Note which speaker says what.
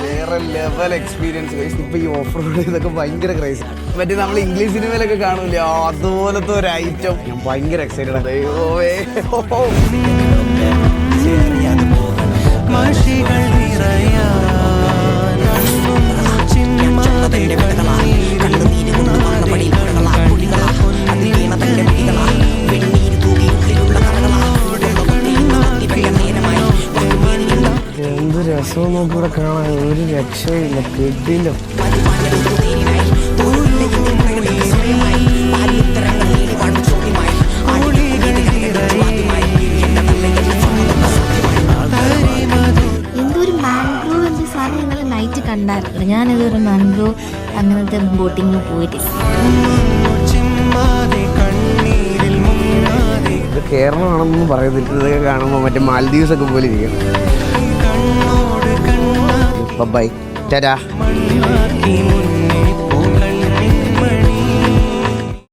Speaker 1: വേറെ level experience. ഇപ്പൊ ഈ ഓഫ് റോഡ് ഇതൊക്കെ ഭയങ്കര ക്രൈസ്. മറ്റേ നമ്മൾ ഇംഗ്ലീഷ് സിനിമയിലൊക്കെ കാണൂലേ, അതുപോലത്തെ ഒരു ഐറ്റം. ഞാൻ ഭയങ്കര എക്സൈറ്റഡ് ആണ്. എന്ത് രസവും നോക്കിവിടെ കാണാൻ, ഒരു രക്ഷയില്ല, കിട്ടില്ല.
Speaker 2: നൈറ്റ് കണ്ടായിരുന്നു. ഞാനിതൊരു മാൻഗ്രോ അങ്ങനത്തെ ബോട്ടിങ്ങിൽ പോയിട്ടില്ല.
Speaker 1: ഇത് കേരളമാണെന്നൊന്നും പറയത്തില്ല. ഇതൊക്കെ കാണുമ്പോൾ മറ്റേ മാൽദീവ്സ് ഒക്കെ പോലെ ഇരിക്കും. ബൈ ടാറ്റാ.